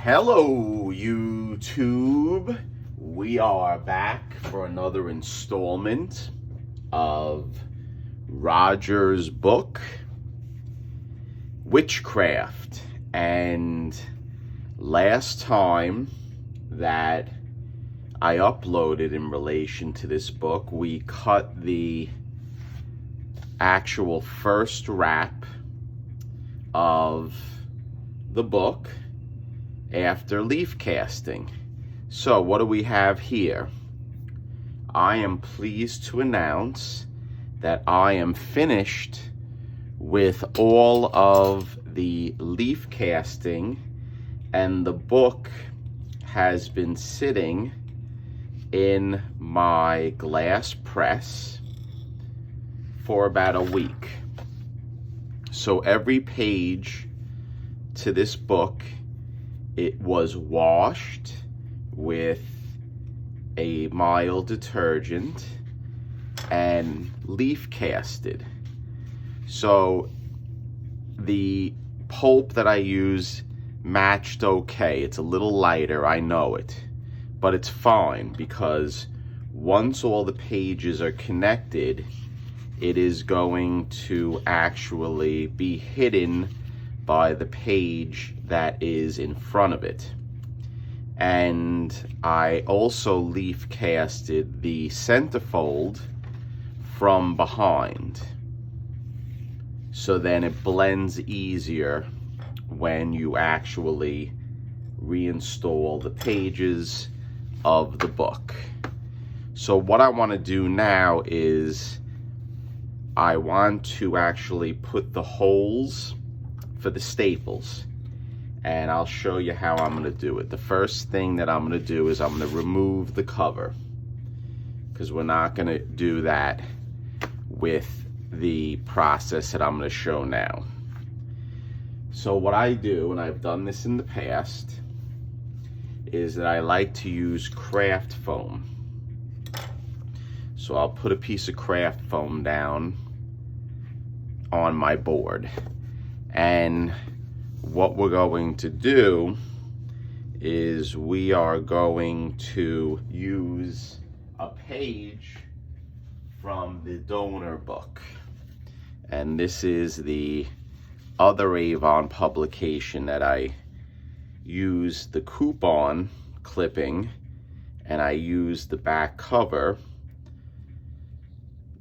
Hello, YouTube. We are back for another installment of Roger's book, Witchcraft. And last time that I uploaded in relation to this book, we cut the actual first wrap of the book after leaf casting. So what do we have here? I am pleased to announce that I am finished with all of the leaf casting, and the book has been sitting in my glass press for about a week. So every page to this book, it was washed with a mild detergent and leaf casted. So the pulp that I use matched okay. It's a little lighter, I know it, but it's fine because once all the pages are connected, it is going to actually be hidden by the page that is in front of it. And I also leaf casted the centerfold from behind, so then it blends easier when you actually reinstall the pages of the book. So what I want to do now is I want to actually put the holes for the staples, and I'll show you how I'm going to do it. The first thing that I'm going to do is I'm going to remove the cover, because we're not going to do that with the process that I'm going to show now. So what I do, and I've done this in the past, is that I like to use craft foam. So I'll put a piece of craft foam down on my board, and what we're going to do is we are going to use a page from the donor book, and this is the other Avon publication that I used the coupon clipping, and I used the back cover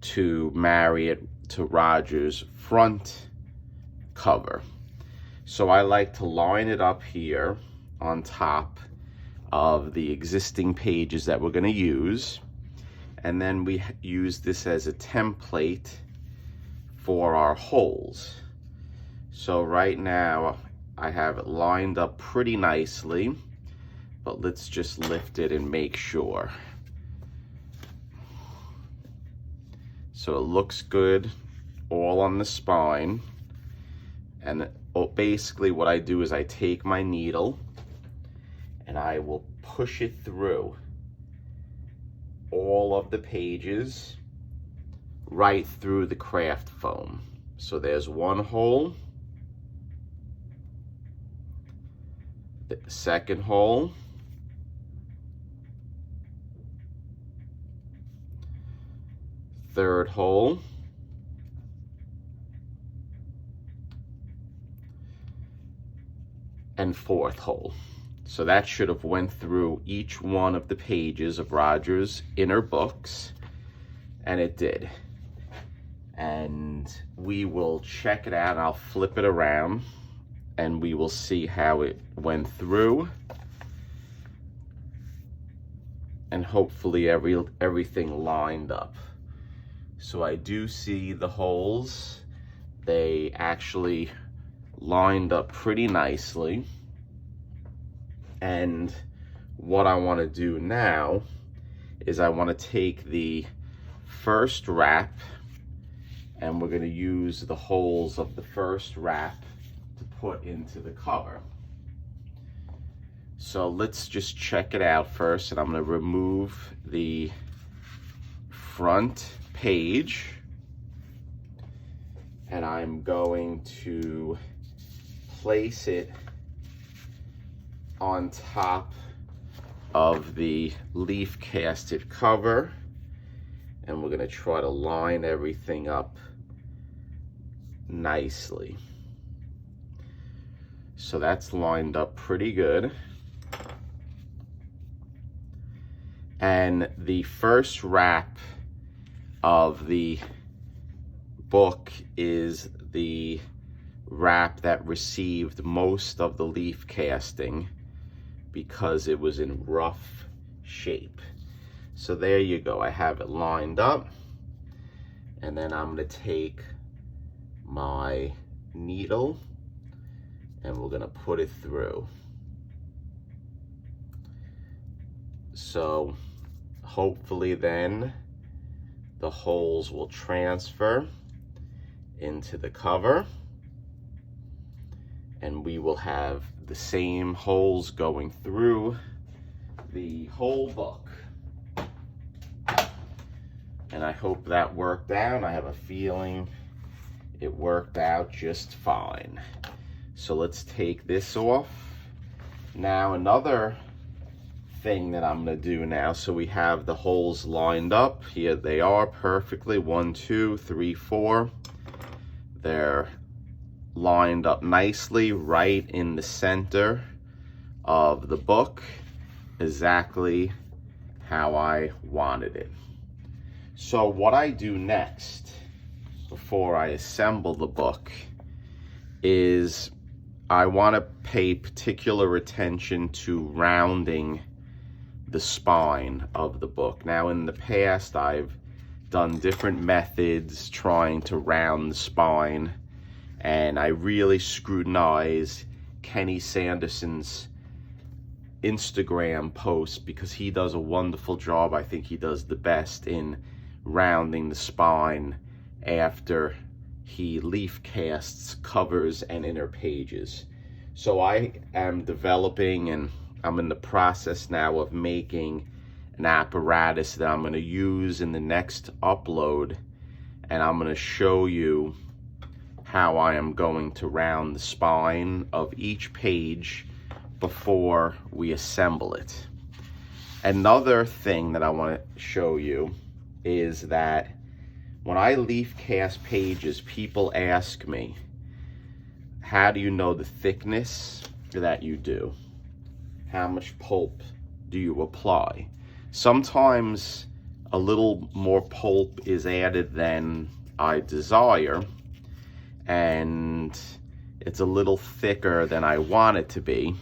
to marry it to Roger's front cover. So I like to line it up here on top of the existing pages that we're going to use, and then we use this as a template for our holes. So right now I have it lined up pretty nicely, but let's just lift it and make sure. So it looks good all on the spine. And basically what I do is I take my needle and I will push it through all of the pages right through the craft foam. So there's one hole, the second hole, third hole, and fourth hole. So that should have went through each one of the pages of Roger's inner books, and it did. And we will check it out. I'll flip it around and we will see how it went through, and hopefully everything lined up. So I do see the holes. They actually lined up pretty nicely. And what I want to do now is I want to take the first wrap, and we're going to use the holes of the first wrap to put into the cover. So let's just check it out first, and I'm going to remove the front page, and I'm going to place it on top of the leaf casted cover, and we're going to try to line everything up nicely. So that's lined up pretty good. And the first wrap of the book is the wrap that received most of the leaf casting because it was in rough shape. So there you go, I have it lined up, and then I'm going to take my needle and we're going to put it through. So hopefully then the holes will transfer into the cover, and we will have the same holes going through the whole book. And I hope that worked out. I have a feeling it worked out just fine. So let's take this off. Now another thing that I'm going to do now, so we have the holes lined up. Here they are perfectly, 1, 2, 3, 4. They're lined up nicely right in the center of the book, exactly how I wanted it. So what I do next, before I assemble the book, is I want to pay particular attention to rounding the spine of the book. Now in the past I've done different methods trying to round the spine, and I really scrutinize Kenny Sanderson's Instagram posts because he does a wonderful job. I think he does the best in rounding the spine after he leaf casts covers and inner pages. So I am developing, and I'm in the process now of making an apparatus that I'm going to use in the next upload, and I'm going to show you how I am going to round the spine of each page before we assemble it. Another thing that I want to show you is that when I leaf cast pages, people ask me, how do you know the thickness that you do? How much pulp do you apply? Sometimes a little more pulp is added than I desire, and it's a little thicker than I want it to be.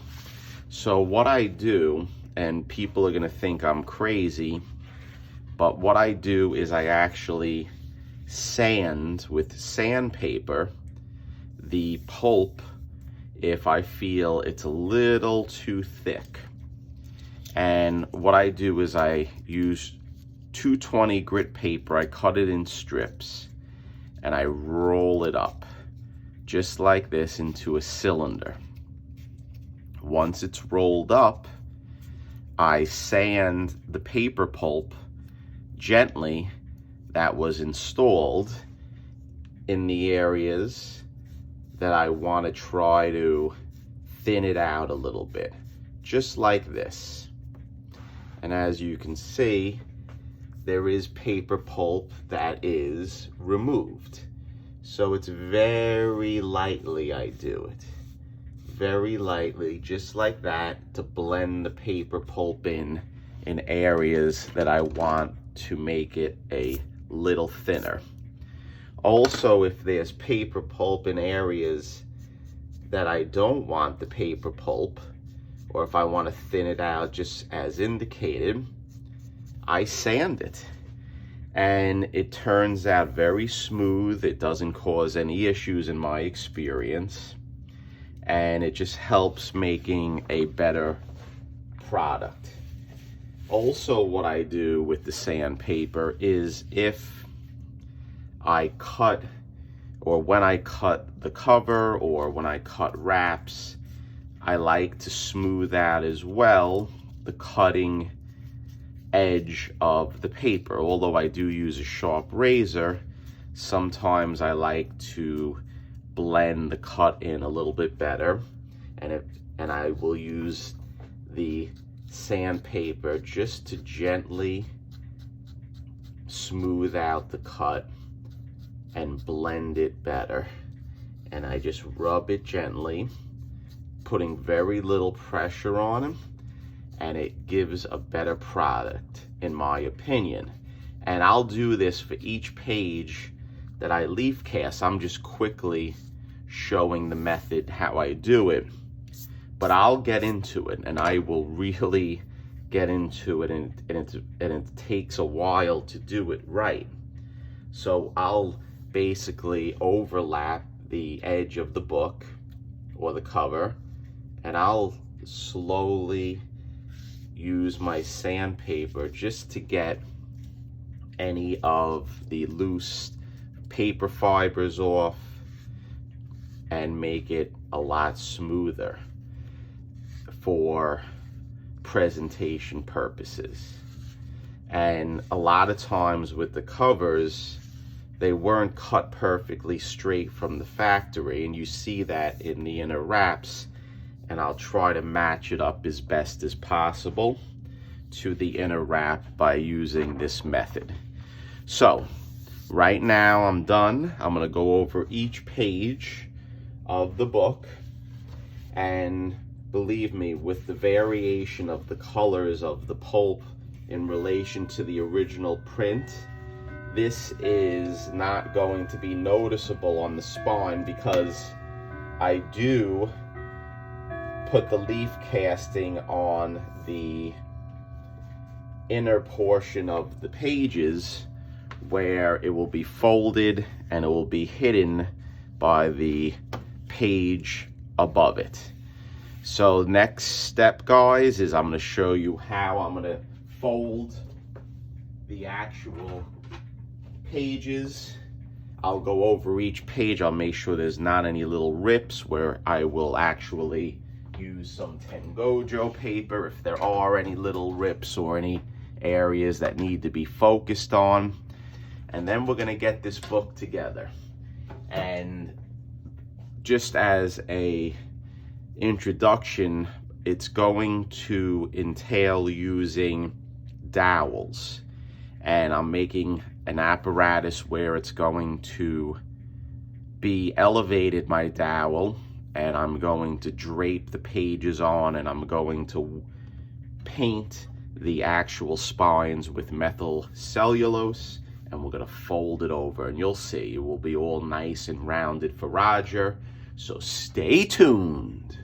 So what I do, and people are going to think I'm crazy, but what I do is I actually sand with sandpaper the pulp if I feel it's a little too thick. And what I do is I use 220 grit paper, I cut it in strips, and I roll it up just like this into a cylinder. Once it's rolled up, I sand the paper pulp gently that was installed in the areas that I want to try to thin it out a little bit, just like this. And as you can see, there is paper pulp that is removed. So it's very lightly I do it. Very lightly, just like that, to blend the paper pulp in areas that I want to make it a little thinner. Also, if there's paper pulp in areas that I don't want the paper pulp, or if I want to thin it out just as indicated, I sand it. And it turns out very smooth. It doesn't cause any issues in my experience. And it just helps making a better product. Also, what I do with the sandpaper is if I cut, or when I cut the cover, or when I cut wraps, I like to smooth out as well the cutting edge of the paper. Although I do use a sharp razor, sometimes I like to blend the cut in a little bit better, and I will use the sandpaper just to gently smooth out the cut and blend it better. And I just rub it gently, putting very little pressure on them, and it gives a better product, in my opinion. And I'll do this for each page that I leaf cast. I'm just quickly showing the method how I do it, but I'll get into it, and I will really get into it, and it takes a while to do it right. So I'll basically overlap the edge of the book or the cover, and I'll slowly use my sandpaper just to get any of the loose paper fibers off and make it a lot smoother for presentation purposes. And a lot of times with the covers, they weren't cut perfectly straight from the factory, and you see that in the inner wraps, and I'll try to match it up as best as possible to the inner wrap by using this method. So right now I'm done. I'm going to go over each page of the book, and believe me, with the variation of the colors of the pulp in relation to the original print, this is not going to be noticeable on the spine, because I do put the leaf casting on the inner portion of the pages, where it will be folded and it will be hidden by the page above it. So next step, guys, is I'm going to show you how I'm going to fold the actual pages. I'll go over each page. I'll make sure there's not any little rips, where I will actually use some Tengojo paper if there are any little rips or any areas that need to be focused on. And then we're going to get this book together. And just as a introduction, it's going to entail using dowels, and I'm making an apparatus where it's going to be elevated, my dowel, and I'm going to drape the pages on, and I'm going to paint the actual spines with methyl cellulose, and we're going to fold it over, and you'll see it will be all nice and rounded for Roger. So stay tuned.